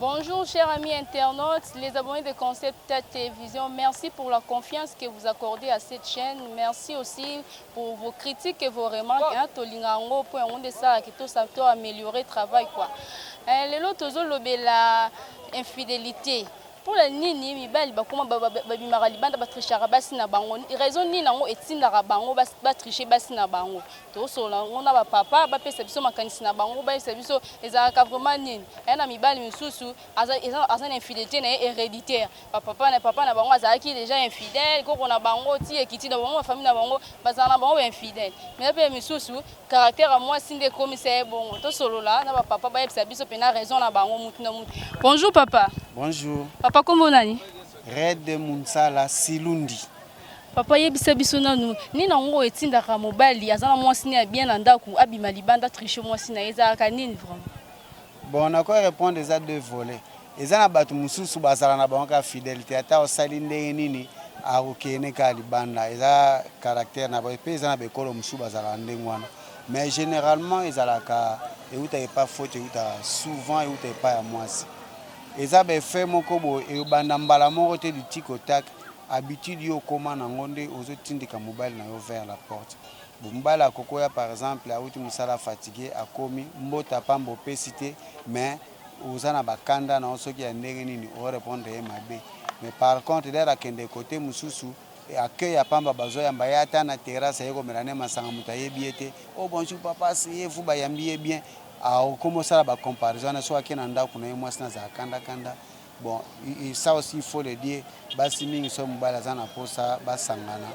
Bonjour chers amis internautes, les abonnés de Concept Télévision, merci pour la confiance que vous accordez à cette chaîne, merci aussi pour vos critiques et vos remarques. Tolingango pour un de ça qui tout améliorer le travail quoi. Les autres la infidélité. Pour la nini mibali bakoma babimaka libanda batrichaka basi na bango raison nini nango etindaka bango batriche basi na bango tosola ngo na bapapa bapesa biso makanisi na bango bayesa biso ezalaka vraiment nini na mibali misusu aza na infidélité na héréditaire papa na bango azalaki déjà infidèle koko na bango ti ekiti na bango famille na bango bazala na bango infidèle mais pe misusu caractère à moi sinde commissaire bongo tosolola na bapapa bayesa biso pena raison na bango mutu na mutu. Bonjour papa. Bonjour. Papa comment nani? Red Munsala Silundi. Papa yebisa biso nanu ni nango etindaka mobali azana mwasi ni bien na ndaku abima libanda triche mwasi na ezaka nini vraiment? Bon, on a quoi répondre déjà deux volets. Ezana batu mususu basala na bango ka fidélité ata osali ndenge nini akokene ka libanda eza caractère na ba pe ezana bekolo mususu basala ndenge wana. Mais généralement ezalaka euta pas faute euta souvent euta pas ya mwasi. Eza be fait moko bo e banda mbala moko te du tiko tak habitude yo koma na ngonde ozotindika mobile na yo vers la porte. Mobile akokoya par exemple auti musala fatigué akomi mbota pambo pesité mais ozana bakanda na osoki ya ndenge nini o répondre e mabe. Mais par contre dera kende côté mususu accueil ya pamba bazo ya mbayata na terrasse yeko melane masanga mutayebi ete oh bonjour papa c'est vous ba yambi bien. Alors, comment ça la comparaison, soit qu'il y a un endroit où on a moins de bon, ça aussi il faut le dire, basi mingi so mobile azana posa basangana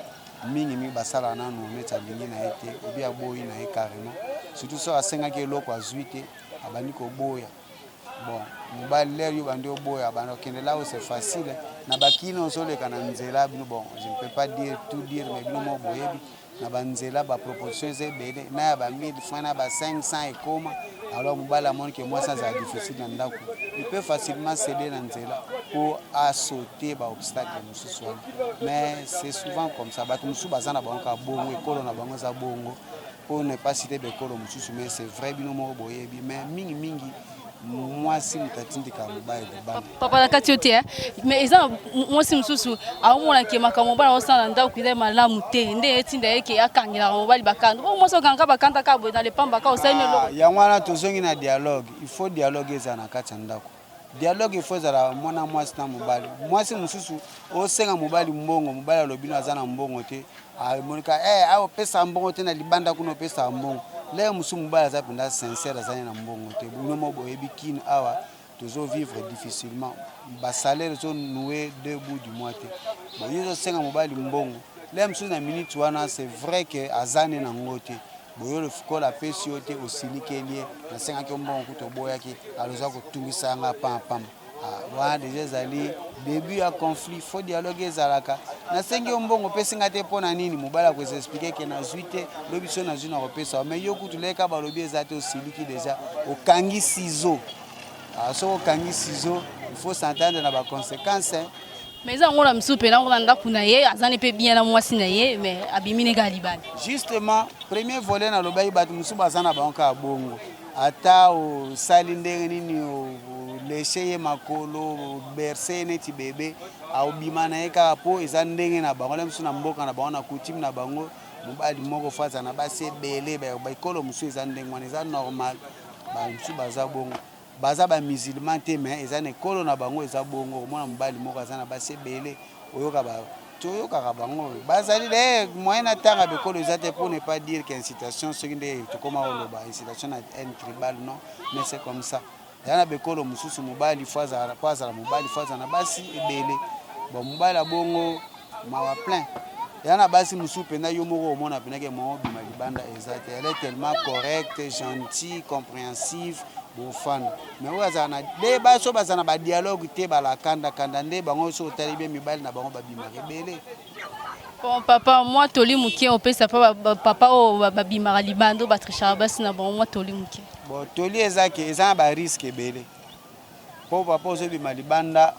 mingi mingi basala na no meta lingi na été ou bien boyi na carrément surtout so asenga ke loko azuite abani ko boya bon mobile l'air yo bandi boya bando kende là où c'est facile na bakino so le kana nzela bino bon je ne peux pas dire tout dire mais bino mo boyebi na banzela ba proposition ze bele na ba 1000 francs na ba 500 et comment alors mobile montre que moi ça c'est difficile dans ndako il peut facilement céder dans nzela pour à sauter ba obstacle mususu mais c'est souvent comme ça ba mususu bazana ba nka bongo ekolo na bango za bongo pour ne pas citer bekolo mususu mais c'est vrai bino mo boyebi mais mingi mingi moi si mutatindika mobile baba papa na kati yote mais eza moi si mususu aomona ke makambo bana osana ndako ile malamu te nde etinda yeke akangela mobile bakando o moso ganga bakanda ka bo dans le pamba ka osaine lo ya mwana tozongi na dialogue il faut dialogue eza na kati ndako dialogue il faut zala mwana mwasi na mobali mwasi mususu osenga mobali mbongo mobali alobino azana mbongo te amonika awo pesa mbongo te na libanda kuno pesa mbongo le musu mobali azapenda sincère azana na mbongo te buno mo boyebi kin awa tozo vivre difficilement ba salaire zo noué deux bouts du mois te bon yezo senga mobali mbongo le musu na minute wana c'est vrai que azane na ngote boyo le fuko la pesi yote osilikelie na senga ke mbongo kuto boyaki aloza ko tungisa nga pam wa déjà zali début ya conflit faut dialogue ezalaka na sengi mbongo pesi nga te pona nini mobala ko expliquer que na zuite lobiso na zuna ko pesa mais yo kutuleka balobi ezate osiliki déjà okangi ciseaux so okangi ciseaux il faut s'entendre na ba conséquences mais eza ngona msupe na ngona ndaku na ye azane pe bien na mwasi na ye mais abimine ga libani justement premier volet na lobai batu musuba azana banka bongo ata o sali ndenge nini o lécher makolo bercer neti bébé au bimana eka po eza ndenge na bango musu na mboka na bango na coutume na bango mobali moko faza na base belé ba ikolo musu eza ndenge wana eza normal ba musu baza bongo baza ba musulman te mais eza ne kolo na bango eza bongo mona mobali moko azana base belé oyoka ba toyoka bango bazali le moyen na tanga bekolo ezate pour ne pas dire qu'incitation ce qui est comment on ba incitation à un tribal non mais c'est comme ça yana bekolo mususu mobali faza mobali faza na basi ebele bon mobali bongo mawa plein yana basi mususu pena yo moko omona pena ke mo bima libanda ezate elle est tellement correcte gentille compréhensive bon fan mais wazana de baso bazana ba dialogue te bala kanda nde bango so tali bien mibali na bango babima ebele. Bon papa moi toli mukie opesa papa o babima libando batricha basi na bango moi toli mukie bon toli ezake eza ba risque ebele po papa zo bima libanda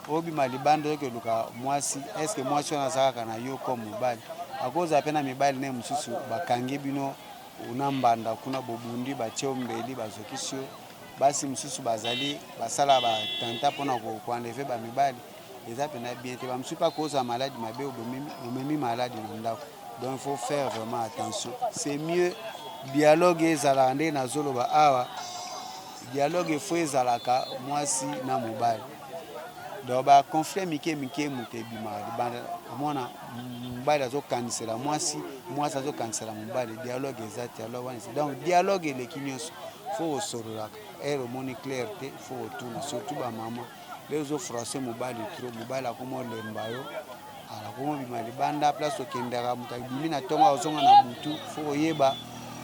obima libanda ke luka mwasi est-ce que mwasi ona zaka na yo comme mobali akoza pena mibali ne mususu bakangi bino unambanda kuna bobundi bache ombeli bazokisio basi mususu bazali basala ba tenta pona ko enlever ba mibali eza pena bien te ba mususu pas cause maladie mabe omemi maladie na ndako. Donc il faut faire vraiment attention. C'est mieux dialogue ezala nde na zoloba awa dialogue faut ezalaka mwasi na mobali. Donc ba conflit mike mutebi mali mwana mobali azokanisela mwasi azokanisela mobali dialogue ezati alors wana donc dialogue eleki nyonso faut osololaka ere omoni clarté faut otuna surtout ba mama les offrancer mobali trop mobali akomo lemba yo ala komo bima libanda place okendaka mutabimi na tonga ozonga na butu faut oyeba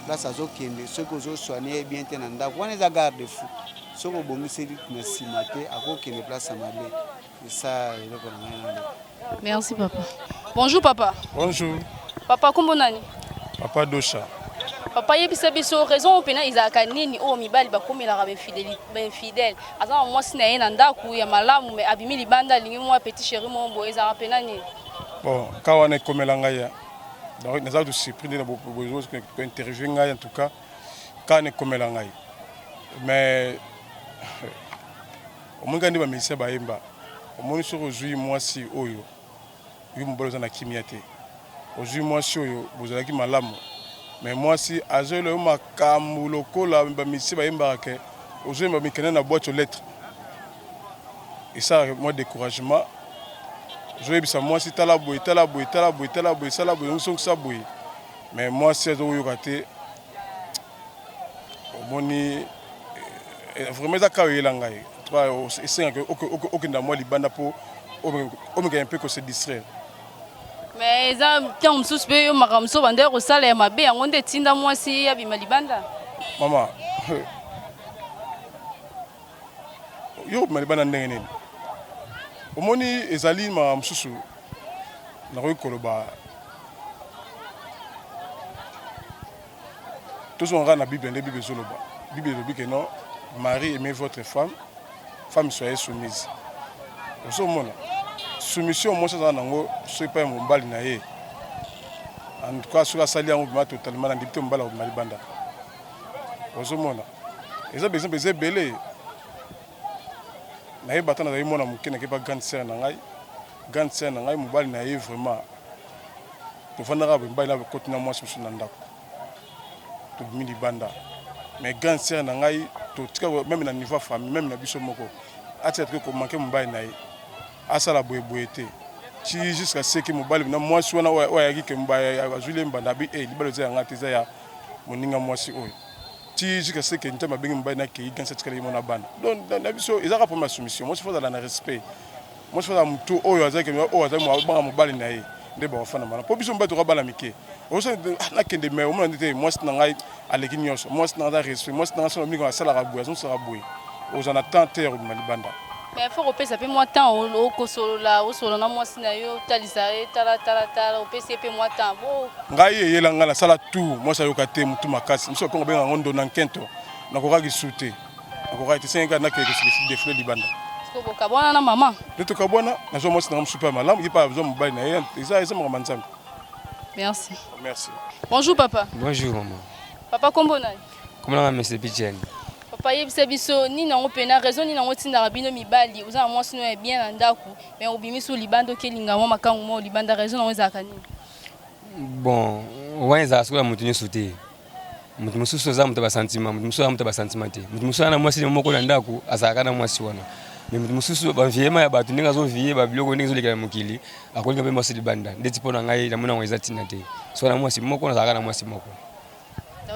place azokende soko ozosoigner bien te na ndako wana eza garde fou soko obongiseli na nsima te akokende place mabe. C'est ça le problème. Merci papa. Bonjour papa. Bonjour. Papa kombo nani? Papa Dosha. Papa yebisa biso raison pena izaka nini o mibali bakomela ba infidèle. Aza moi sina ye na ndako ya malamu me abimi libanda lingi moi petit chéri mombo ezaka pena nini? Bon, quand on est comme l'angaya. Donc nous avons surpris de besoin que interviewer ngai en tout cas quand on est comme l'angaya. Mais au moins quand on va misser baimba. Omoni soko ozui mwasi oyo yo mobali na kimia te ozui mwasi oyo bozalaki malamu mais mwasi azolo yo makambo lokola bamisi bayembaka ke ozui bamikene na boîte aux lettres et ça moi découragement ozoyebisa mwasi tala boye sala boye nsongisa boye mais mwasi azoyoka te omoni vraiment ezaka oyela ngai c'est que aucun dans moi libanda pour un peu que se distraire. Mais ça quand on suspecte yo makamso bande ko sala ya mabe yango nde tinda mwasi ya bima libanda. Maman. Yo malibanda ndenge nini. Omoni ezali ma msusu na ko koloba. Tous on na Bible ndé Bible zoloba. Bible dit que non, Marie aimez votre femme. Femme soyez soumise. Oso mona soumission moi ça nango so pas mobali na ye. En tout cas sur la salle on va totalement en dicté mbala au malibanda. Oso mona. Eza besoin belé. Na ye batana na mona mukene ke ba grande sœur na ngai mobali na ye vraiment. To fandaka mbali na côté na moi sur na ndako. To bimi libanda. Mais grande sœur na ngai même na niveau famille même na biso moko ati ko manquer mobali na ye asala boyete ci jusqu'à ce que mobali na mwasi wana oyaki ke mobali azuli mbanda bi libalo za ngati za ya moninga mwasi oyo ci jusqu'à ce que ntama bengi mobali na ke igansa tikala yimona bana donc na biso ezaka pour ma soumission moi faut dans le respect moi faut mutu oyo azaki oyo azaki mobali na ye nde ba fana mana po biso mbato ka bala mike oso na kende me o mona ndete mwasi na ngai aleki nyonso mwasi na ngai respect mwasi na ngai so mingi asala ka buya so sala buya oza na temps terre de malibanda. Mais il faut repérer peu moi temps au kosolola au solona mwasi na yo talisa tala opesi pe moi temps bo ngai yela ngala sala tout moi sa yoka te mutu makasi mso ko benga ngondo na nkento na ko kaki sute na ko kaki senga na ke de fleur libanda ko boka bona na mama de ka bona na zo mwasi na super malam il pas besoin mobile na ye ça mama nzambe. Merci. Merci. Bonjour papa. Bonjour maman. Papa kombo nani? Comment on monsieur Picheni? Papa yebisa biso ni nango pena raison ni nango tinda rabino mibali uza mwasi no bien na ndako mais obimi so libando kelinga mwa makangu mo libanda raison nango ezaka nini? Bon, wanza asola mutu nyoso te. Mutu mususu za mutu ba sentiment, mutu mususu za mutu ba sentiment te. Mutu mususu na mwasi moko na ndako azaka na mwasi wana. Mais mutu mususu ba viema ya batu ninga zo vie ba biloko ninga zo lekala mukili akolinga pe mwasi libanda ndeti pona ngai na muna ngweza tina te. So na mwasi moko na azaka na mwasi moko.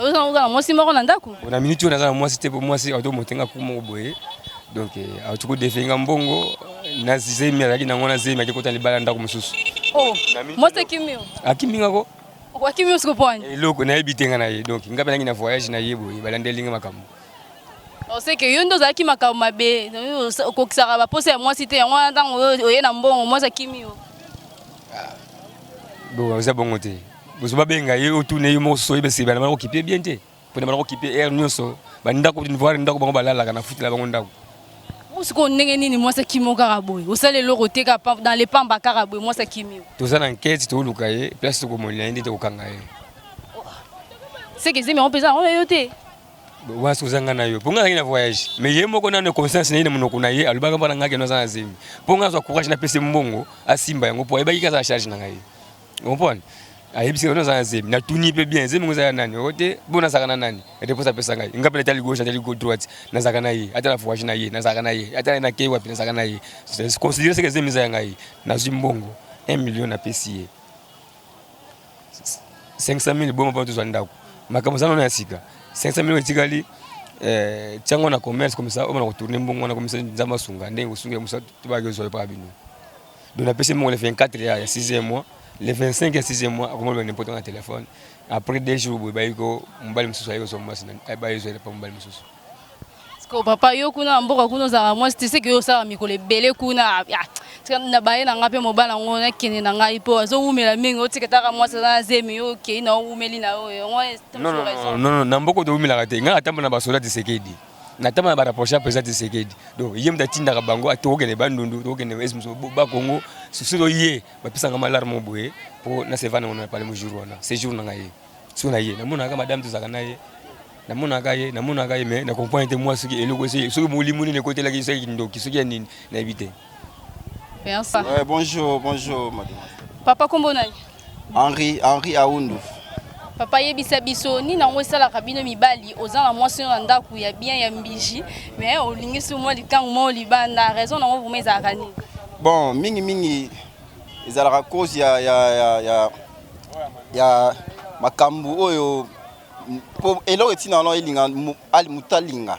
Oza na mwasi moko na ndako? Na minute na za mwasi te po mwasi auto motenga kuma boye. Donc autuko defenga mbongo na zemi alaki na ngona zemi akikota libala ndako mususu. Oh, mwasi kimio. Akiminga ko. Kwa kimio siko pwani. Loko na ebitenga na ye. Donc ngabe nangi na voyage na yebo balandelinga makambo. On sait que yondo zaki makambo mabe. Ko kisaka ba pose ya mwasi te yango ntango oye na mbongo mwasi kimio. Bon, za bongo te. Bozoba benga ye otune yo mo so yebese bana ko kipe bien te. Pona bana ko kipe air nyonso. Banda ko voir ndako bango balala kana futila bango ndako. Musiko ndenge nini mwasa kimio karaboy. Osale loko te ka dans les pamba karaboy mwasa kimio. Toza na enquête to luka ye, place ko molina ndete ko kanga ye. C'est que zemi on pesa on yote. wa suzanga na yo ponga na voyage mais yemo ko na conscience na ina munoko na ye alubaka bana ngake no za zemi ponga zo courage na pese mbongo asimba yango po ebaki kaza charge na ngai comprendre ayebisi no za zemi na tuni pe bien zemi ngoza nani ote bona saka na nani ete posa pesa ngai ngapela tali gauche tali droite na saka na ye ata la voyage na ye na saka na ye ata na ke wapi na saka na ye c'est considérer que zemi za ngai na zimbongo 1 million na pesi 500,000 bon pour tout ndako makambo sana na sika 500,000 etikali tiango na commerce comme ça on va retourner mbongo na comme ça nzamba sunga ndenge usunga musa tubage zo pa bino donc na pesi mo le 24 ya 6e mois le 25 ya 6e mois comme le n'importe un téléphone après 2 jours bo bayiko mbali mususu ayiko so mwasi na bayo zo pa mbali mususu ko papa yo kuna mboka kuna za mwasi tu sais que yo ça mikole belé kuna na baye na ngape mobala ngona kene na ngai po azo umela mingi otiketaka mwasi na zemi yo ke na umeli na yo non na mboko to umela kate nga atamba na basoda de sekedi na tamba na ba rapprocher président de sekedi donc yem ta tinda ka bango atoke le bandundu toke ne esmuso ba Congo susulo ye ba pisanga malarmo boye po na sevana on a parlé mo jour wana ce jour na ngai sona ye na mona ka madame to zaka na ye na mona ka ye mais na comprendre te moi ce qui est le côté ce que mo limuni ne côté la ki sai ndoki ce qui est nini na éviter. Merci. Bonjour madame. Papa kombo nani? Henri Aoundou. Papa yebisa biso ni na ngosala kabino mibali ozana mwasi na ndaku ya bien ya mbiji mais olingisi mo likangu mo libanda raison na ngo vumeza kani. Bon mingi ezala cause ya makambu oyo po elo etina no elinga ali mutalinga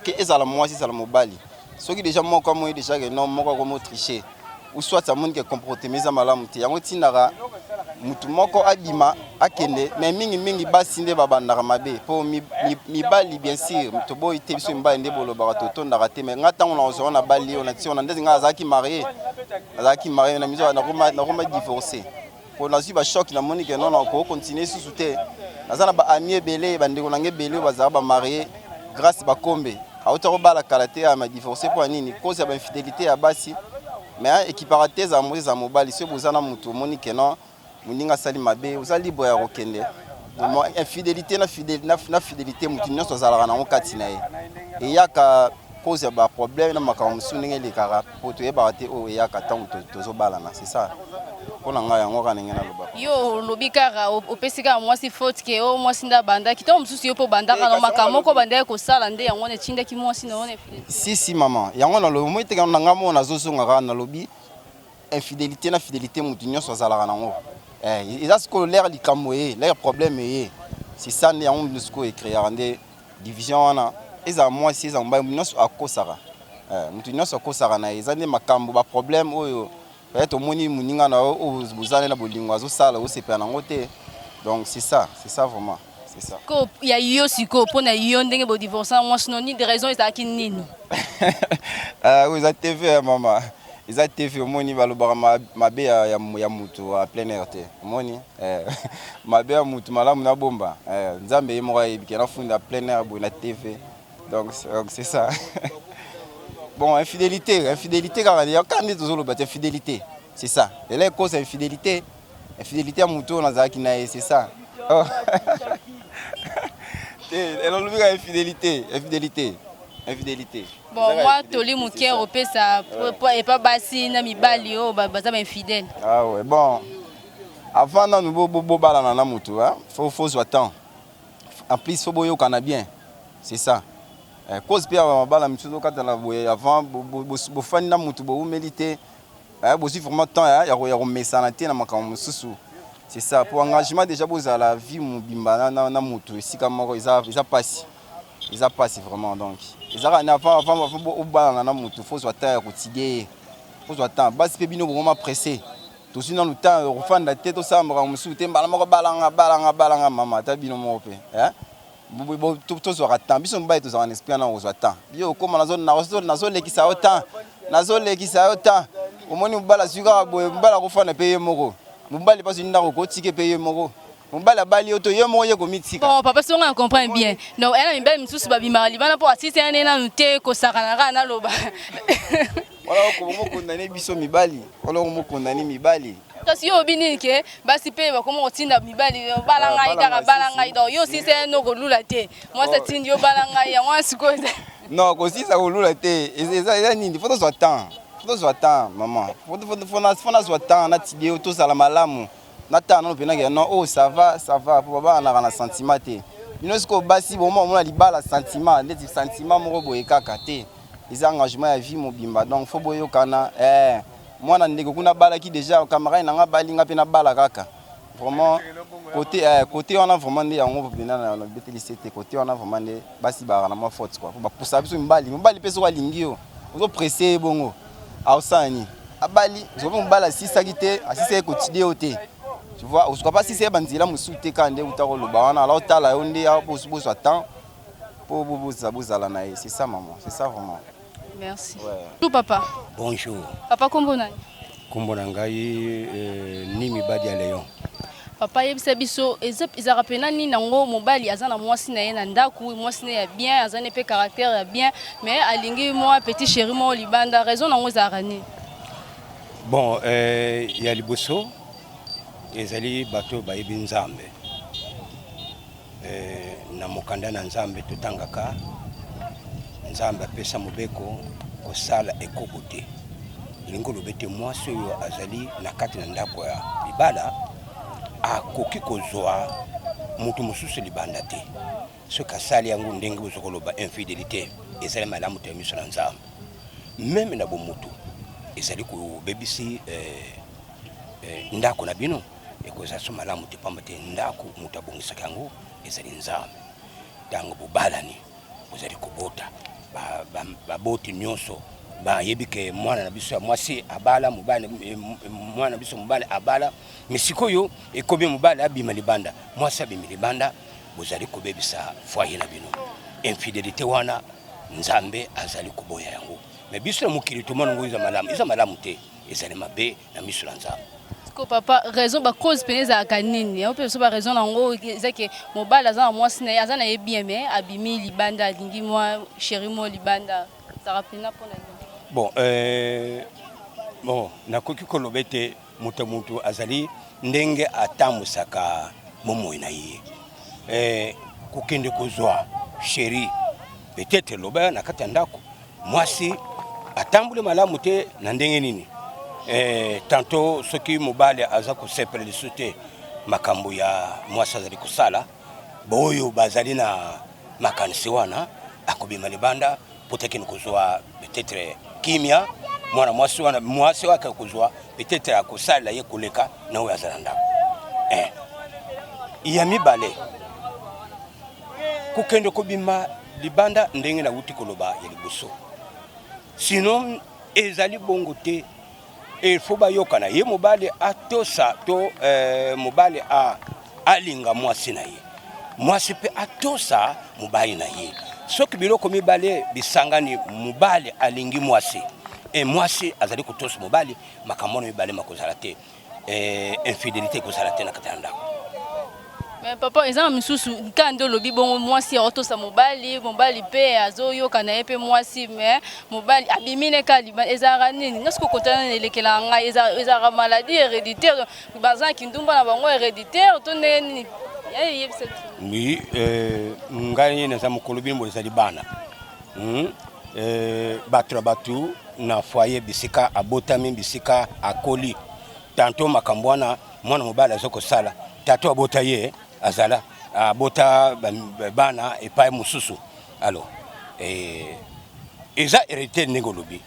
ke ezala mwasi ezala mobali. Soki déjà moko mo déjà que non moko ko mo tricher ou soit ça monde que comportement za malamu te yango tinaka mutu moko abima akende mais mingi basinde babandaka mabe po mibali bien sûr to boy te biso mibali nde bolo ba toto ndaka te mais ngata on a na bali on a ti on a ndezi nga azaki marié na miso na koma divorcer pour na ba choc na moni que non on ko continuer sous te nazana ba ami belé bandeko na ngebele bazaba ba marié grâce ba kombe auto bala kalaté a ma divorcer pour nini cause ya infidélité ya basi mais équiparatez à moi za mobali se bozana mutu moni que non muninga sali mabe oza libre ya kokende infidélité na fidélité mutu nyonso zalaka na okati na ye et yaka cause ba problème na makambo sunenge le kara poto yeba te o yaka tango tozo balana c'est ça pona nga yango kana ngena loba yo lobikara opesika mwasi faute ke o mwasi nda banda kito mususu yo po banda kana makambo ko banda ko sala nde yango ne tinda ki mwasi na one si maman yango na lo moite kana ngamo na zozonga kana lobi infidélité na fidélité mutu nyonso zalaka nango et ça ce que l'air likambo l'air problème c'est ça ne yango musuko écrire ande division wana eza mwasi eza mbaye nyonso akosaka mutu nyonso akosaka na eza ne makambo ba problème oyo peut-être moni muninga na bozana na bolingo azo sala o sepa na ngote donc c'est ça vraiment c'est ça ko ya yo siko pona yo ndenge bo divorcer moi sinon ni de raison eza ki nini oui za TV maman eza TV moni balobaka mabe ya mutu a plein air te moni mabe ya mutu malamu na bomba nzambe yemo ya bikena funda plein air bo na TV donc c'est ça. Bon, infidélité quand il y a quand même toujours infidélité, c'est ça. Et là cause infidélité à mutu na zaki na c'est ça. Et on lui infidélité. Bon, moi toli muke opesa et pas basi na mibali o baza infidèle. Ah ouais, bon. Avant na nous bo balana na mutu hein, faut soit temps. En plus faut boyo kana bien. C'est ça. Cause pia mabala mituzo kata na boye avant bo fani na mutu bo humilité bo si vraiment temps ya remesana te na makambo mususu c'est ça pour engagement déjà boza la vie mobimba na mutu sika moko isa passe vraiment donc ezaka na avant bo bala na mutu faut soit temps ya kotige faut soit temps basi pe bino vraiment pressé tout sinon le temps refanda te to samba mususu te mbala moko balanga mama ta bino moko pe tout soit temps biso mbaye to za esprit na ozwa temps yo koma nazo lekisa autant omoni mbala suka boye mbala kofana paye moko mbali pas une ndako ko tike paye moko mbala bali oto yo moko ye ko mitika bon papa songa on comprend bien donc elle a une belle mususu babimali bana po asisi ane na nute ko sakana na loba Voilà comment condamner biso mibali. Voilà comment condamner mibali. Kasi yo bini ke basi pe ba komo tinda mibali balanga ika balanga do yo si se no golula te. Moi ça tindi yo balanga ya moi siko. Non, ko si ça golula te. Eza nini? Faut soit temps. Faut soit temps maman. Faut soit temps na tidé auto sala malamu. Na temps no pena ke non oh ça va pour ba na sentiment te. Bino siko basi bon moi libala sentiment, des sentiments mo boye kaka te. Les engagements à vie mobimba donc faut boyo kana moi na ndeko kuna bala qui déjà camarade na bali nga pe na bala kaka vraiment côté on a vraiment des yango bina na BTLCT côté on a vraiment des basi ba na ma faute quoi pour ça biso mbali peso wa lingio ozo pressé bongo ausani abali je veux mbala sisakité asise quotidien oté tu vois on soit pas si c'est banzila musute kande utako loba wana alors tala yonde a boso attend pour bozala na c'est ça maman c'est ça vraiment. Merci. Ouais. Tout papa. Bonjour. Papa kombo nani? Kombo nangai Nimi Badia Léon. Papa yebisa biso ezaka pena ni nango mobali azana mwasi na ye na ndaku mwasi na ya bien azana pe caractère ya bien mais alingi moi petit chéri mo libanda raison nango ezaka ni. Bon ya liboso ezali bato bayebi Nzambe. Na mokanda na Nzambe totangaka Nzambe apesa mobeko kosala ekoko te. Lingo lobete mwasi oyo azali na kati na ndako ya libala akoki kozwa mutu mosusu libanda te. Soki asali yango ndenge bozokoloba infidélité ezali malamu te miso na Nzambe. Meme na bomutu ezali kobebisi ndako na bino ekoza so malamu te pamba te ndako mutu abongisaka yango ezali Nzambe. Tango bobalani bozali kobota baboti nyonso bayebike mwana na biso ya mwasi abala mobali mwana na biso mobali abala misikoyo ekobi mobali abima libanda mwasi abima libanda bozali kobebisa foyer na bino infidélité wana Nzambe azali koboya yango mais biso na mokili to mwana ngoiza malamu te ezali mabe na miso na Nzambe. Ko papa raison ba cause peneza kanini on peut so ba raison nango ezake mobali azana mwasi na azana ye bien mais abimi libanda lingi moi chéri mo libanda ça rappelle pona. Bon nakoki kolobete mutu azali ndenge atamusaka momo na ye kokende kozwa chéri peut-être loba na kati ndako mwasi atambule malamu te na ndenge nini tantôt soki mobali aza ko sepele lisute makambo ya mwasi azali kusala boyo bazali na makanisi wana akobima libanda poteke kozwa peut-être kimia mwana mwasi wake kozwa peut-être akusala ye koleka na oyo azala ndako ya mibale kokende kobima libanda ndenge na wuti koloba ya liboso sinon ezali bongo te il faut bayokana ye mobali atosa to mobali alinga mwasi na ye mwasi pe atosa mobali na ye soki biloko mibale bisangani mobali alingi mwasi mwasi azali kotosa mobali makamono mibale makozala te infidélité kozala te na katanda. Mais papa ezana misusu kando lobi bon mwasi otosa mobali pe azoyoka na ye pe mwasi mais mobali abimine kaliba ezara nini ngasko kotana nelekela nga ezara maladie héréditaire bazan kindumba na bango héréditaire to neni oui ngai na zamukolo bimbo ezali bana batu na foyer bisika abotami bisika akoli tanto makambwana mwana mobali azoko sala tato abota ye azala abota bana epai mususu alors eza hérité ngolobi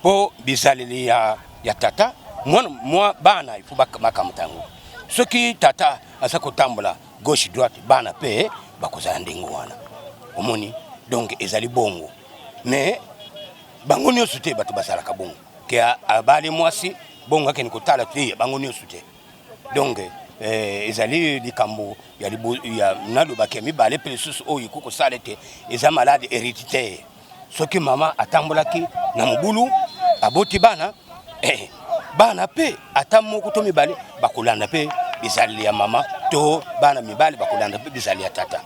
po bizaleli ya tata mwana bana ifu bakamutango soki tata asako tambola gauche droite bana pe bakozala ndengo wana omoni donc ezali bongo mais bango nyonso te bato basalaka bongo ke abali mwasi bongo akeni kotala te bango nyonso te donc ezali likambo ya nalobaki mibale pe lisusu oyo kokosala te eza malade héréditaire soki mama atambolaki na mobulu aboti bana bana pe ata moko to mibale bakolanda pe bizali ya mama to bana mibale bakolanda pe bizali ya tata.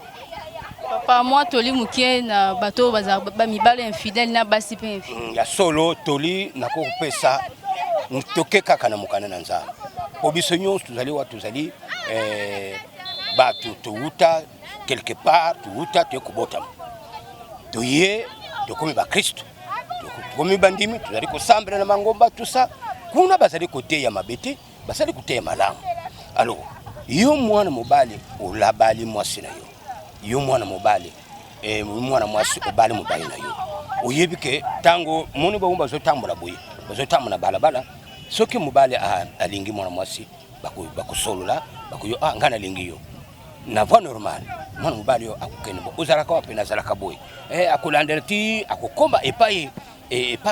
Papa moi toli mukie na bato ba mibale infidèle na basi pe infidèle. Ya solo toli na ko pesa toke kaka na mukana na nzambe. Obiso nyonso tuzali to uta quelque part to uta te kubota. To ye to komi ba Kristo. To komi bandimi tuzali ko sambela na mangomba tout ça. Kuna bazali kote ya mabete, bazali kote ya malamu. Alors, yo mwana mobali olabali mwasi na yo. Yo mwana mobali mwana mwasi obali mobali na yo. Oyebike tango moni ba umba zotambula boye. Bazotambula balabala. Soki mobali alingi mwana mwasi bakosolola bakoyo ngana lingi yo. Na voie normal. Mwana mobali yo akukene bo. Ozalaka wapi na zalaka boye. Akulandelti akokomba epai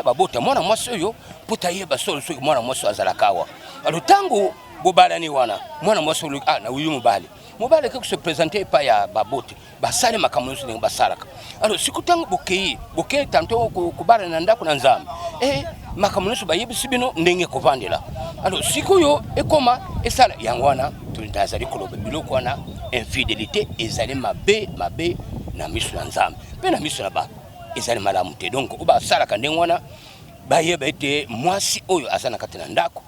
babota mwana mwasi oyo puta yeba solo soki mwana mwasi azalakawa. Alors tango bobalani wana mwana mwasi na uyu mobali ke se présenter pa ya babote basale makambo nyonso ndenge basalaka. Alors sikutango bokei tanto kubala na ndako na nzambe makambo nyonso bayebisi bino ndenge kovandela. Alors sikoyo ekoma esala yango wana tuzali koloba biloko wana infidélité ezali mabe na miso na nzambe pe na miso na bato ezali malamu te. Donc oba salaka ndenge wana bayeba ete mwasi oyo azana kati na ndako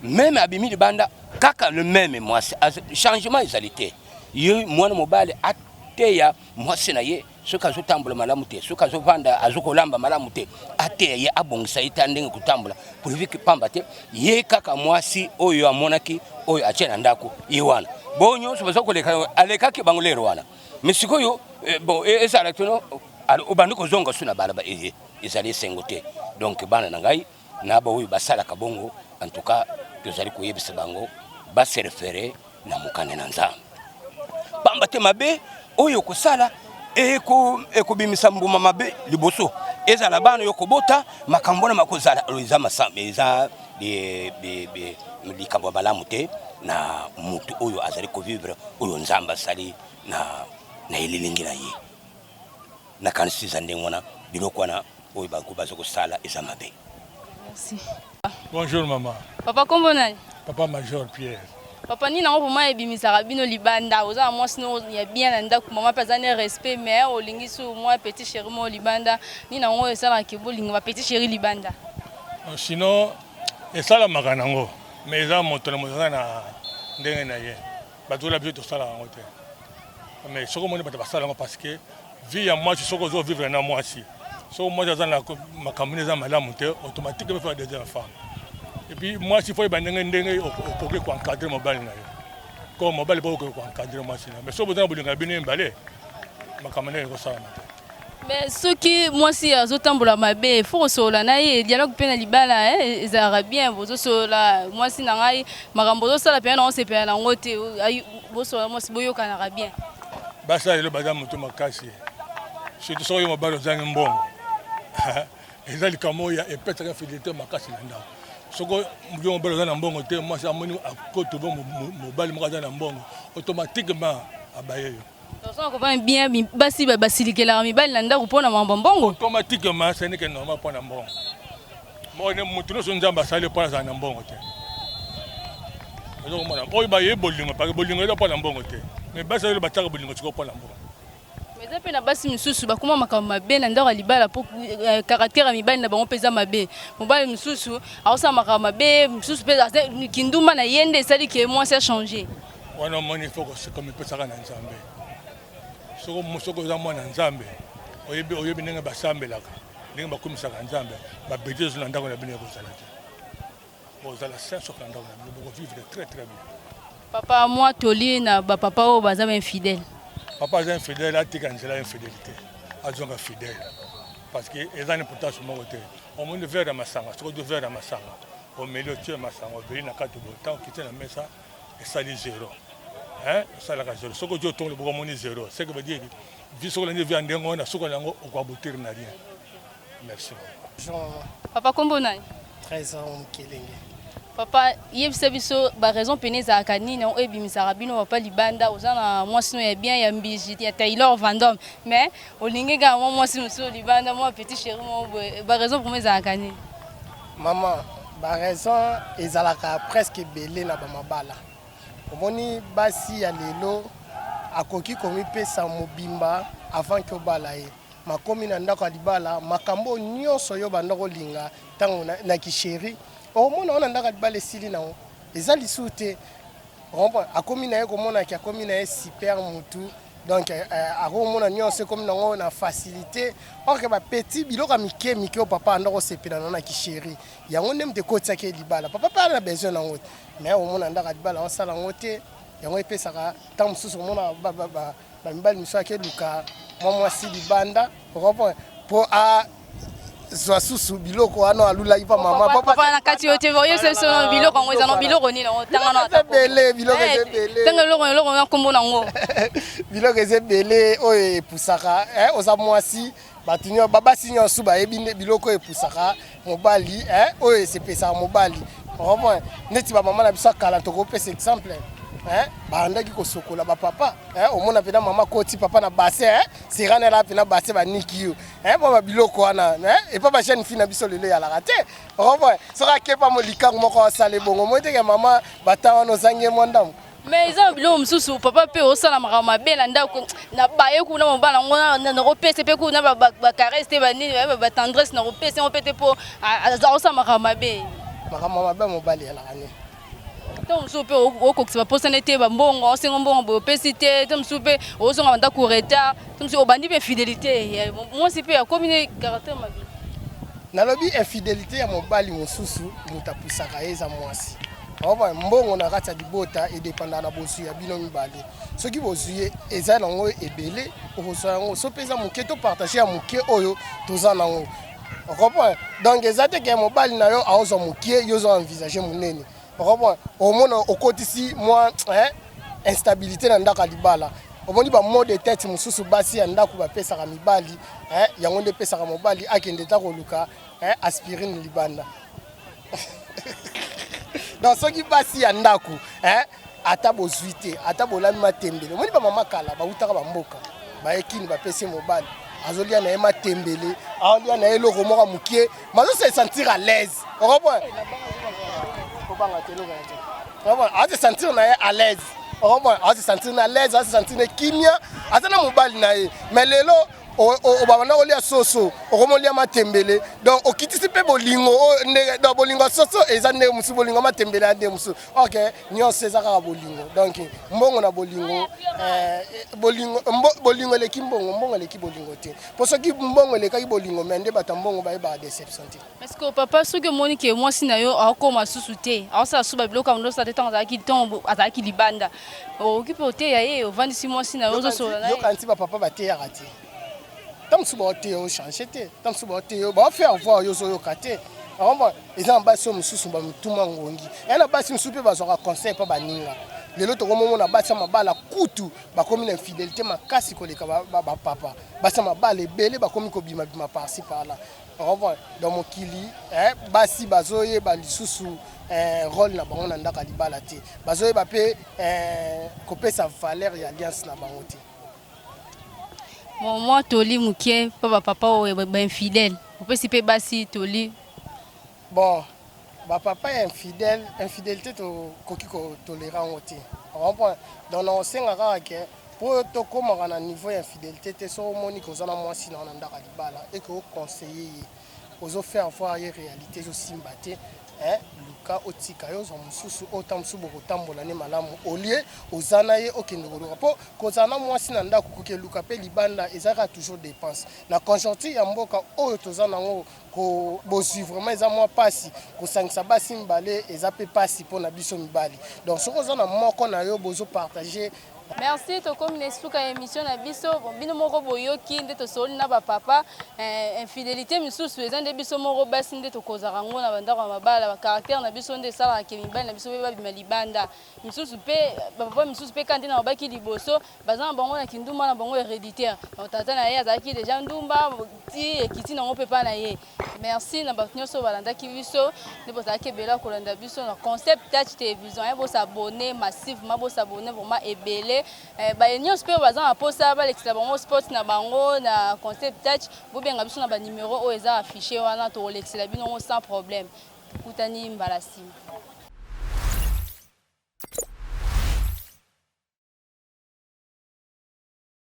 même abimi libanda kaka le même mwasi changement ezalité ye mwana mobali ateya mwasi na ye soka azotambula malamu te soka azovanda azokolamba malamu te ateya ye abongisa ita ndenge kutambula pour vivre pamba te ye kaka mwasi oyo amonaki oyo atie na ndako ye wana bonyo so bazokoleka alekaki bangolero wana misikoyo bon ezala tono obandiko zonga suna balaba ezali sengo te. Donc bana na ngai na ba oyo basala kabongo en tout cas tozali koyebisa bango ba se référer na mukane na nzambe pamba te mabe oyo kosala ekobimisa mbuma mabe liboso ezala bana yo kobota makambo na makozala eza masambe eza likambo balamu te na mutu oyo azali ko vivre oyo nzamba sali na elilingi na ye na kanisi za ndenge wana biloko wana oyo bazo kosala eza mabe. Merci. Bonjour maman. Papa kombo nani? Papa Major Pierre. Papa ni nango poma ebimisaka bino libanda oza mwasi no ya bien na ndako mama pazane respect mais olingi su moi petit chéri mo libanda ni nango esala ke bolingi ba petit chéri libanda. Sinon esala makanango mais eza moto na moza na ndenge na ye bato la bio to sala ngo te. Mais soko moni bato basala ngo parce que vie ya mwasi soko zo vivre na mwasi. So moi j'attends la makamune za malamu te automatiquement faire des enfants. Et puis moi si faut bandenge ndenge ko encadrer mobile na yo. Ko mobile ba ko encadrer moi sina. Mais so besoin bolinga bino mbale makamune ko sala mate. Mais ceux qui moi si azotambola mabe faut sola na ye dialogue pe na libala les arabiens bozo sola moi si na ngai makambo zo sala pe na on se pe na ngote bozo moi si boyoka na arabien. Basa le bazam mutu makasi. Surtout so yo mobile ozangi mbongo. Ezali kamo ya epetaka fidélité makasi na ndako. Soko mbongo mbalo za na mbongo te moi ça moni akoto bo mobali moko za na mbongo automatiquement abaye yo. Donc on comprend bien basi basilikela mibali na ndako pona mbongo. Automatiquement c'est que normal pona mbongo. Moi ne mutu no nzamba sale pona za na mbongo te. Donc mona oyi ba ye bolingo pa bolingo eza pona mbongo te. Mais basi le bataka bolingo tiko pona mbongo. Mais ça pe na basi misusu bakoma makambo mabe na ndako libala po caractère ya mibali na bango peza mabe mobali misusu aosa makambo mabe misusu peza kinduma na yende esali ke moi ça changer wana moni faut que c'est comme pesaka na nzambe soko za mwana nzambe oyebi ndenge basambelaka ndenge bakomisaka nzambe babete na ndako na bino kozala te bozala sain soki na ndako na bino boko vivre très très bien. Papa moi toli na bapapa oyo baza infidèle. Papa est infidèle, a dit qu'il y a infidélité. Ils sont fidèles. Parce que les années pourtant sont mortes. On met le verre dans ma sang, on met verre dans ma sang. On met le tuyau dans ma sang, on met la carte de temps, on quitte la maison et ça dit zéro. Hein? Ça la zéro. Ce que Dieu tombe, le monde est zéro. C'est que veut dire que vu ce que l'on vient de on a ce que l'on on va aboutir n'a rien. Merci. Papa kombo nani? 13 ans Kilenge. Papa yebisa biso ba raison peneza akanini on ebimisaka bino papa libanda ozana mwasi no ya bien ya mbiji ya Taylor Vandom mais olingega mwasi muso libanda moi petit chéri moi ba raison pour meza akanini. Maman ba raison ezalaka presque belé na ba mabala. Omoni basi ya lelo akoki komi pesa mobimba avant que obala ye makomi na ndako ya libala makambo nyonso yo bandako linga ntango na kisheri omona ona ndako ya libala esili nango eza lisusu te akomi na ye komonaki akomi na ye super mutu donc akomona nyonso ekomi nango na facilité orke bapeti biloko ya mike mike oyo papa andako osepela nango na kisheri yango nde moto ekotiaki ye libala papa mpe ana na besoin nango te mais omona ndako ya libala osala yango te yango epesaka ntango mosusu omona bamibali mosusu akeluka mwa mwasi libanda mpo azwa susu biloko wana alulaki pa mama papa na kati yo te voye seso biloko yango eza no biloko nini yango tanga na ebele biloko eza ebele tanga eloko ya nkombo nango biloko eza ebele oyo epusaka oza mwasi bato nyonso babasi nyonso bayebi nde biloko oyo epusaka mobali oyo esepesaka mobali neti bamama na biso akala tokopesa exemple bandaki kosokola bapapa omona mpena mama koti papa na base seranela mpena base baniki yo mpo babiloko wana epa bashane fi na biso lelo eyalaka te soki akepa molikango moko asala ebongo moi teke mama bata wana ozangi ye mwa ndambo mais eza biloko mosusu papa mpe osala makambo mabe na ndako na baye kuna mobala yango nakopesa mpe kuna bacaresse te banini batendresse nakopesa yango mpe te mpo osala makambo mabe mobali yalaka ne to mosusu mpe okokisa baposana te bambongo osenga mbongo boye opesi te to mosusu mpe ozonga bandako retard to mosusu obandi mpe infidélité mwasi mpe akomi ne caractère mabe nalobi infidélité ya mobali mosusu moto apusaka ye eza mwasi mbongo na kati ya libota edepanda na bozwi ya bino mibale soki bozwi ye eza nango ebele okozwa yango so mpe eza moke topartage ya moke oyo toza nango okomprendre donc eza teke ya mobali na yo aozwa moke yo ozo envisage monene omona okotisi mwa instabilité na ndako ya libala omoni bamot de tête mosusu basi ya ndako bapesaka mibali yango nde epesaka mobali akende ta koluka aspirine libanda donc soki basi ya ndako ata bozwi te ata bolami matembele omoni bamama kala bautaka bamboka bayekini bapesi mobali azolia na ye matembele aolia na ye eloko moko mokie mazosa sentir à l'aise aza sentir na ye à l'aise aza sentir na l'aise aza sentir na kimia aza na mobali na ye mais lelo obabanda kolia soso okomolia matembele donc okitisi mpe bolingo donc bolingo soso eza nde mosusu bolingo matembele ya nde mosusu ok nyonso eza kaka bolingo donc mbongo na bolingo bolingo eleki mbongo eleki bolingo te mpo soki mbongo elekaki bolingo me nde bato mbongo bayebaka déception te parce que papa soki omoni ke mwasi na yo akokoma susu te aosala susu babiloko amondosa te ntango azalaki libanda okoki mpe oteya ye ovandisi mwasi na yo ozosola na ye yokanisi bapapa bateyaka te ntango mosusu baoteya ochange te ntango mosusu baoteya baofaire voir yo ozoyoka te eza na basi oyo mosusu bamituma ngongi ya na basi mosusu mpe bazwaka conseil mpo baninga lelo tokomomona basi ya mabala kutu bakomi na infidélité makasi koleka bapapa basi ya mabala ebele bakomi kobimabima parci parla dans mokili basi bazoyeba lisusu rôle na bango na ndako ya libala te bazoyeba mpe kopesa valeur ya alliance na bango te moi toli mokie mpo bapapa oyo bainfidèle opesi mpe basi toli bon bapapa ya infidélité tokoki kotolera yango te donc naosenga kaka ke mpo tokomaka na niveau ya infidélité te so omoni koza na mwasi nao na ndako ya libala eke oconseille ye ozofaire voir ye réalité ezosimba te luka otika yo ozwa mosusu ota mosusu bokotambola ne malamu olie oza na ye okende koluka mpo kozala na mwasi na ndako koki eluka mpe libanda ezalaka toujours dépense na conjoncture ya mboka oyo toza nango bozwi vraiment eza mwa pasi kosangisa basi mibale eza mpe pasi mpo na biso mibali donc soki oza na moko na yo bozopartage. Merci tokomi na esuka émission na biso bino moko boyoki nde tosoli na bapapa infidélité misusu eza nde biso moko basi nde tokozaka ngo na bandako ya mabala bacaractère na biso nde esalaka mibali na biso mpe babima libanda misusu mpe bapapa misusu mpe kandi na babaki liboso baza na bango na kindumba na bango héréditaire tata na ye azalaki deja ndumba ti ekiti nango mpe pa na ye. Merci na bato nyonso balandaki biso nde bozalaki ebele kolanda biso na concept Touch Télévision bosabone massivement bosabone vraiment ebele ba nyonso mpe baza na posa balekisa bango sport na bango na concept Touch bobenga biso na banimero oyo eza affiché wana tokolekisela bino sans problème kutani mbala nsima.